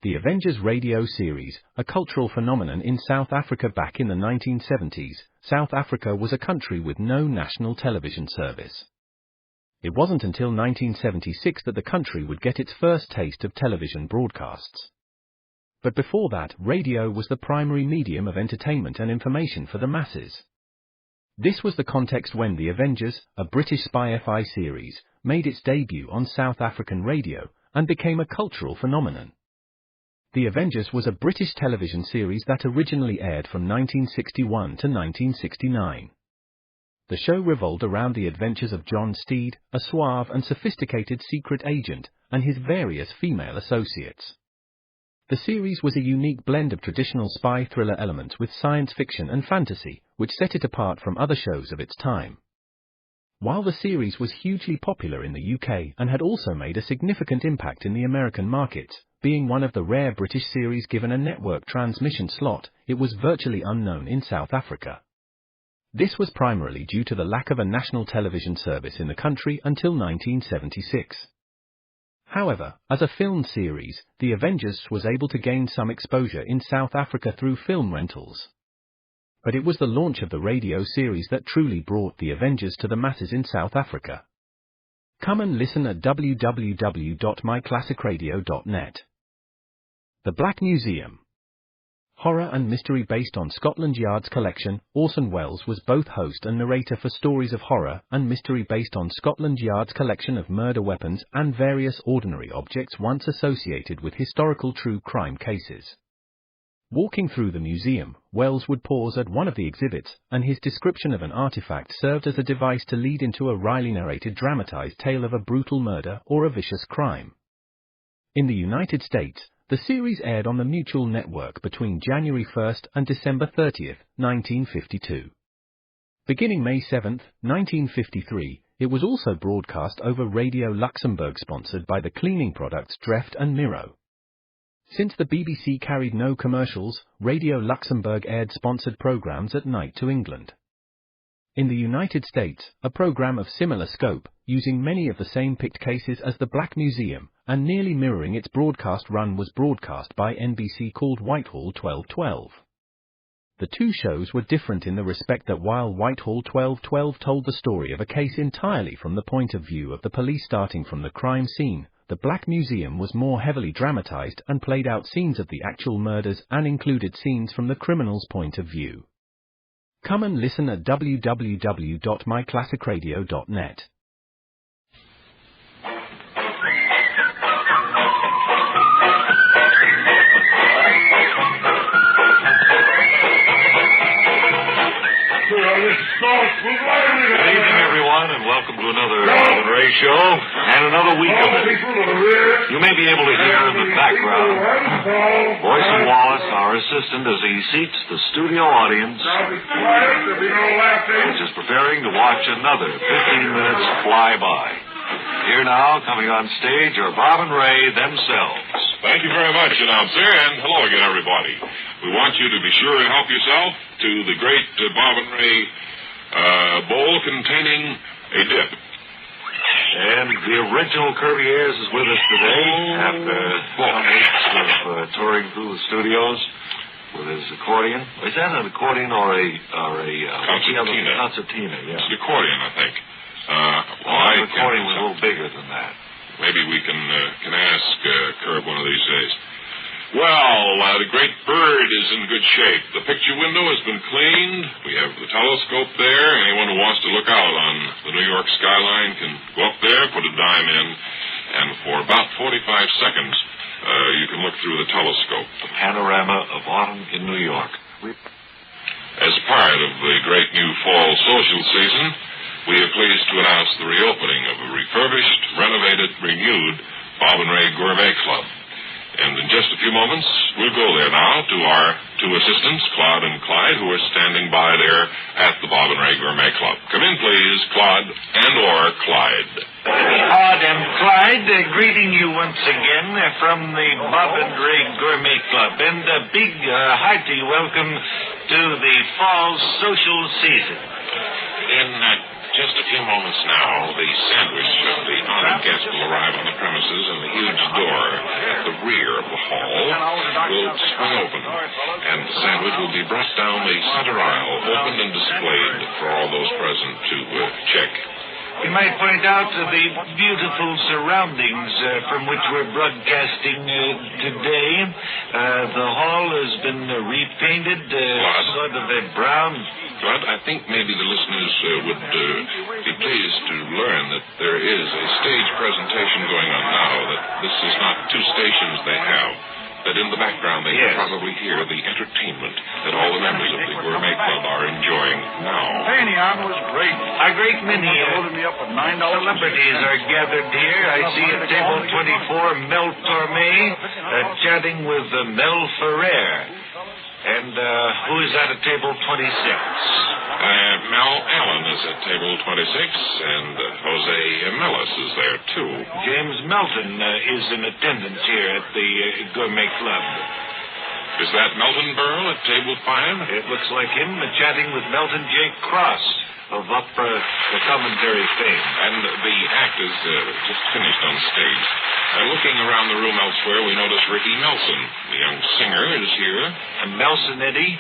The Avengers radio series, a cultural phenomenon in South Africa back in the 1970s. South Africa was a country with no national television service. It wasn't until 1976 that the country would get its first taste of television broadcasts. But before that, radio was the primary medium of entertainment and information for the masses. This was the context when The Avengers, a British spy FI series, made its debut on South African radio and became a cultural phenomenon. The Avengers was a British television series that originally aired from 1961 to 1969. The show revolved around the adventures of John Steed, a suave and sophisticated secret agent, and his various female associates. The series was a unique blend of traditional spy thriller elements with science fiction and fantasy, which set it apart from other shows of its time. While the series was hugely popular in the UK and had also made a significant impact in the American markets, being one of the rare British series given a network transmission slot, it was virtually unknown in South Africa. This was primarily due to the lack of a national television service in the country until 1976. However, as a film series, The Avengers was able to gain some exposure in South Africa through film rentals. But it was the launch of the radio series that truly brought The Avengers to the masses in South Africa. Come and listen at www.myclassicradio.net. The Black Museum. Horror and mystery based on Scotland Yard's collection, Orson Welles was both host and narrator for stories of horror and mystery based on Scotland Yard's collection of murder weapons and various ordinary objects once associated with historical true crime cases. Walking through the museum, Welles would pause at one of the exhibits, and his description of an artifact served as a device to lead into a wryly narrated dramatized tale of a brutal murder or a vicious crime. In the United States, the series aired on the Mutual Network between January 1 and December 30, 1952. Beginning May 7, 1953, it was also broadcast over Radio Luxembourg, sponsored by the cleaning products Dreft and Miro. Since the BBC carried no commercials, Radio Luxembourg aired sponsored programs at night to England. In the United States, a program of similar scope, using many of the same picked cases as the Black Museum, and nearly mirroring its broadcast run, was broadcast by NBC called Whitehall 1212. The two shows were different in the respect that while Whitehall 1212 told the story of a case entirely from the point of view of the police starting from the crime scene, the Black Museum was more heavily dramatized and played out scenes of the actual murders and included scenes from the criminal's point of view. Come and listen at www.myclassicradio.net. Good evening, everyone, and welcome to another Bob and Ray show, and another week of it. You may be able to hear in the background Boyson Wallace, our assistant, as he seats the studio audience, which is preparing to watch another 15 minutes fly by. Here now, coming on stage, are Bob and Ray themselves. Thank you very much, announcer, and hello again, everybody. We want you to be sure and help yourself to the great Bob and Ray bowl containing a dip. And the original Curviers is with us today after 4 weeks of touring through the studios with his accordion. Is that an accordion or a concertina? Concertina, yeah. It's an accordion, I think. The accordion was a little bigger than that. Maybe we can ask Curb one of these days. Well, the great bird is in good shape. The picture window has been cleaned. We have the telescope there. Anyone who wants to look out on the New York skyline can go up there, put a dime in, and for about 45 seconds, you can look through the telescope. A panorama of autumn in New York. As part of the great new fall social season, we are pleased to announce the reopening of a refurbished, renovated, renewed Bob and Ray Gourmet Club. And in just a few moments, we'll go there now to our two assistants, Claude and Clyde, who are standing by there at the Bob and Ray Gourmet Club. Come in, please, Claude and/or Clyde. Claude and Clyde, greeting you once again from the Bob and Ray Gourmet Club. And a big, hearty welcome to the fall social season. In just a few moments now, the sandwich of the honored guest will arrive on the premises, and the huge door at the rear of the hall will swing open, and the sandwich will be brought down the center aisle, opened and displayed for all those present to check. We might point out the beautiful surroundings from which we're broadcasting today. The hall has been repainted sort of a brown. But I think maybe the listeners would be pleased to learn that there is a stage presentation going on now, that this is not two stations they have, that in the background they can probably hear the entertainment that all the members of the Gourmet Club are enjoying now. Hey, Neon, was great. A great many celebrities are gathered here. I see at table 24 Mel Torme chatting with Mel Ferrer. And who is at table 26? Mel Allen is at table 26, and Jose Mellis is there, too. James Melton is in attendance here at the Gourmet Club. Is that Melton Burl at table 5? It looks like him chatting with Melton J. Cross of opera the commentary fame. And the act is just finished on stage. Looking around the room elsewhere, we notice Ricky Nelson, the young singer, is here. And Nelson Eddy,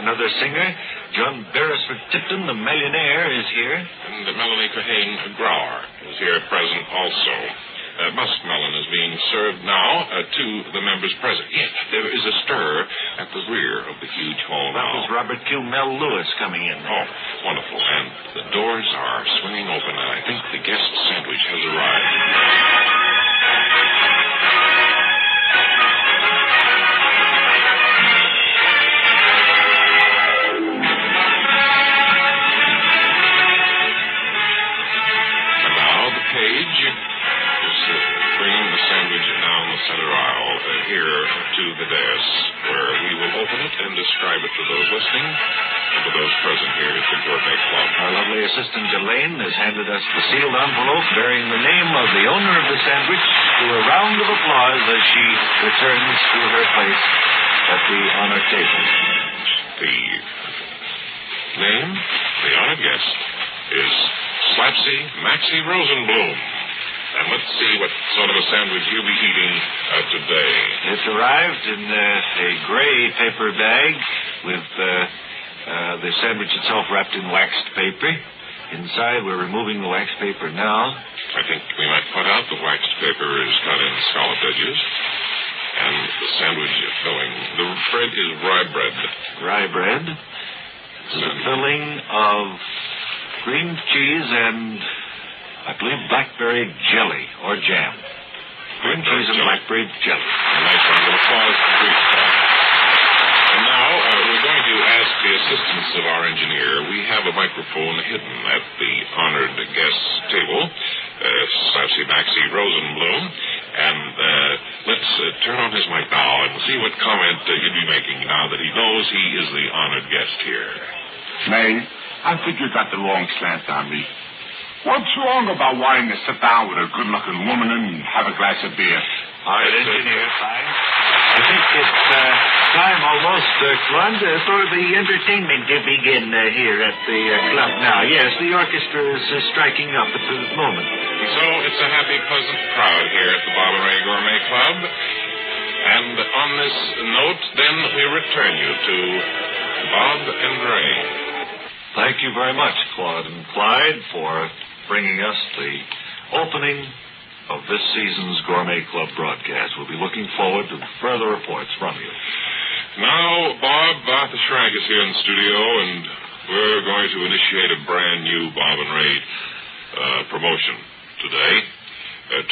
another singer. John Beresford Tipton, the millionaire, is here. And Melanie Cohane Grauer is here present also. Muskmelon is being served now to the members present. Yes, there is a stir at the rear of the huge hall now. That was Robert Q. Mel Lewis coming in. Oh, wonderful. And the doors are swinging open, and I think the guest sandwich has arrived. Here to the desk, where we will open it and describe it to those listening and to those present here at the Gourmet Club. Our lovely assistant Elaine has handed us the sealed envelope bearing the name of the owner of the sandwich to a round of applause as she returns to her place at the honor table. The name of the honored guest is Slapsy Maxie Rosenblum. And let's see what sort of a sandwich you'll be eating today. It's arrived in a gray paper bag with the sandwich itself wrapped in waxed paper. Inside, we're removing the waxed paper now. I think we might point out the waxed paper is cut in scalloped edges. And the sandwich is filling. The bread is rye bread. Rye bread. It's a filling of cream cheese and, I believe, blackberry jelly or jam. Cream cheese and blackberry jelly. A nice round of applause for Greek stuff. And now we're going to ask the assistance of our engineer. We have a microphone hidden at the honored guest's table, Slapsy Maxie Rosenblum. And let's turn on his mic now and see what comment he'd be making now that he knows he is the honored guest here. May, I think you got the wrong slant on me. What's wrong about wanting to sit down with a good-looking woman and have a glass of beer? All right, engineer, fine. I think it's time almost, Claude, for the entertainment to begin here at the club now. Yes, the orchestra is striking up at the moment. So it's a happy, pleasant crowd here at the Bob and Ray Gourmet Club. And on this note, then, we return you to Bob and Ray. Thank you very much, Claude and Clyde, for bringing us the opening of this season's Gourmet Club broadcast. We'll be looking forward to further reports from you. Now, Bob, Arthur Schrank is here in the studio, and we're going to initiate a brand new Bob and Ray promotion today.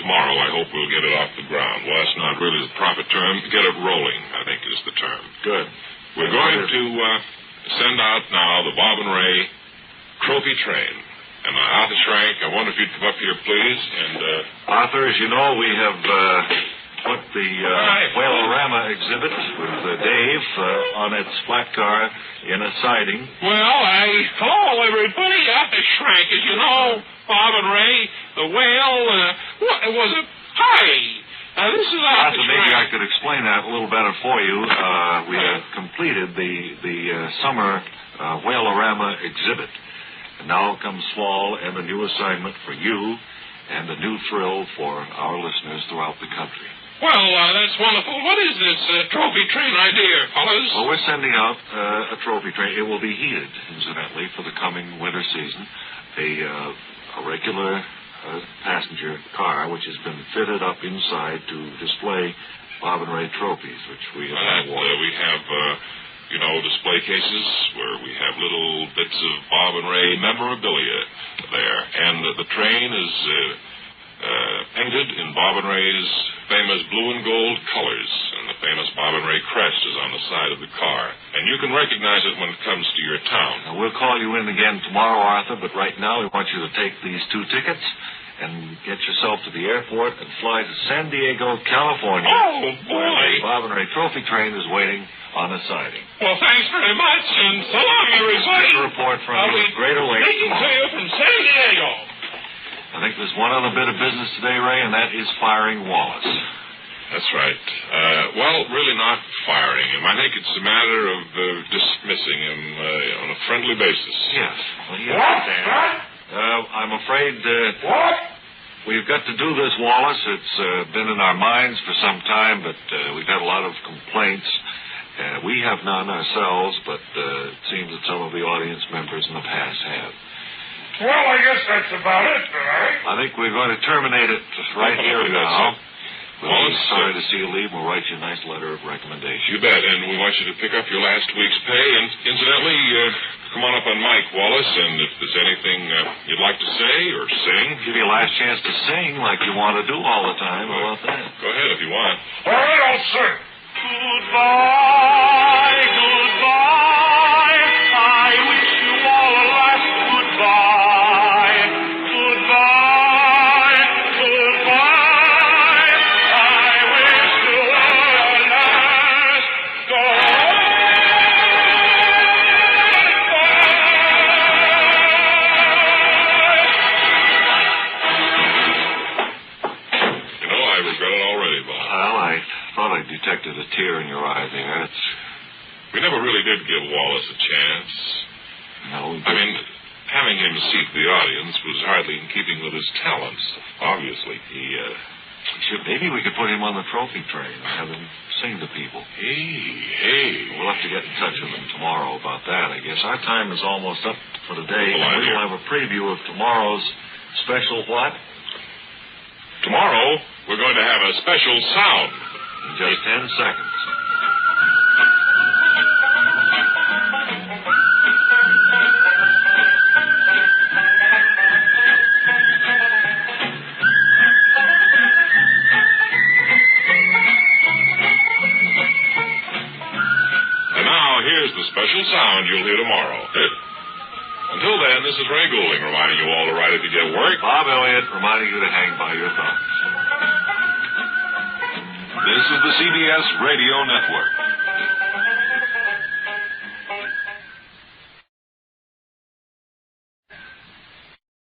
Tomorrow, I hope we'll get it off the ground. Well, that's not really the proper term. Get it rolling, I think, is the term. Good. We're going to send out now the Bob and Ray trophy train. And Arthur Schrank, I wonder if you'd come up here, please. And Arthur, as you know, we have put the Whale-O-Rama exhibit with Dave on its flat car in a siding. Well, hello, everybody. Arthur Schrank, as you know, Bob and Ray, the whale, what was it? Hi. This is Arthur Schrank. Maybe I could explain that a little better for you. We have completed the summer Whale-O-Rama exhibit. And now comes fall and a new assignment for you and a new thrill for our listeners throughout the country. Well, that's wonderful. What is this trophy train idea, fellas? Well, we're sending out a trophy train. It will be heated, incidentally, for the coming winter season. A regular passenger car, which has been fitted up inside to display Bob and Ray trophies, which we have awarded. We have, display cases where we have little bits of Bob and Ray memorabilia there. And the train is painted in Bob and Ray's famous blue and gold colors, and the famous Bob and Ray crest is on the side of the car. And you can recognize it when it comes to your town. Now, we'll call you in again tomorrow, Arthur, but right now we want you to take these 2 tickets and get yourself to the airport and fly to San Diego, California. Oh, boy! Where the Bob and Ray trophy train is waiting on a siding. Well, thanks very much, and so long, everybody. A report from you at Greater Lake. Speaking to you from San Diego. I think there's one other bit of business today, Ray, and that is firing Wallace. That's right. Really not firing him. I think it's a matter of dismissing him on a friendly basis. Yes. Well, he understands. I'm afraid we've got to do this, Wallace. It's been in our minds for some time, but we've had a lot of complaints. We have none ourselves, but it seems that some of the audience members in the past have. Well, I guess that's about it, right? I think we're going to terminate it right here and now. We'll be sorry to see you leave. We'll write you a nice letter of recommendation. You bet, and we want you to pick up your last week's pay. And incidentally, come on up on Mike, Wallace, and if there's anything you'd like to say or sing. Give you a last chance to sing like you want to do all the time. How about that? Go ahead if you want. All right, I'll sing. Goodbye, goodbye. I wish you all a last goodbye. Goodbye, goodbye. I wish you all a last goodbye. I regret it already, Bob. Well, I thought I detected a tear in your eye there. We never really did give Wallace a chance. No. I mean, having him seat the audience was hardly in keeping with his talents. Obviously, maybe we could put him on the trophy train and have him sing to people. Hey. We'll have to get in touch with him tomorrow about that, I guess. Our time is almost up for the day. Well, we'll have a preview of tomorrow's special what? Tomorrow, we're going to have a special sound. In just 10 seconds. And now, here's the special sound you'll hear tomorrow. Until then, this is Ray Goulding reminding you all to write if you get work. Bob Elliott reminding you to hang by your thumbs. This is the CBS Radio Network.